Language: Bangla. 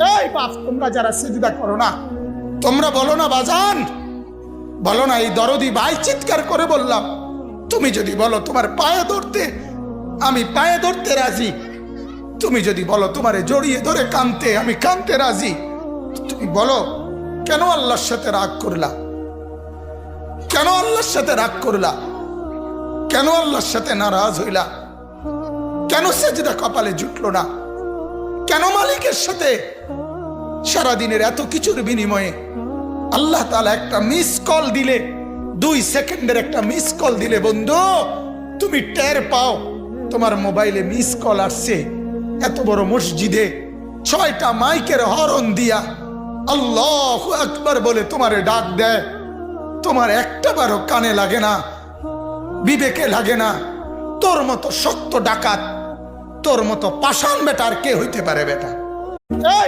এই বাপ, তোমরা যারা সিজদা করো না, তোমরা বলো না বাজান, বলো না, এই দরদি ভাই চিৎকার করে বললাম, তুমি যদি বলো তোমার পায়ে ধরতে, আমি পায়ে ধরতে রাজি। তুমি যদি বলো তোমারে জড়িয়ে ধরে কাঁদতে, আমি কাঁদতে রাজি। তুমি বলো কেন আল্লাহর সাথে রাগ করলা? কেন আল্লাহর সাথে রাগ করলা? কেন আল্লাহর সাথে নারাজ হইলা? কেন সেজদা কপালে জুটলো না? কেন মালিকের সাথে সারাদিনের এত কিছুর বিনিময়ে আল্লাহ তাআলা একটা মিস কল দিলে, 2 সেকেন্ডের একটা মিস কল দিলে বন্ধু, তুমি টের পাও তোমার মোবাইলে মিস কল আসছে। এত বড় মসজিদে 6টা মাইকের হরন দিয়া আল্লাহু আকবার বলে তোমারে ডাক দেয়, তোমার একটা বারও কানে লাগে না, বিবেকে লাগে না। তোর মতো শক্ত ডাকাত, তোর মতো পাষাণ বেটার কে হইতে পারে বেটা?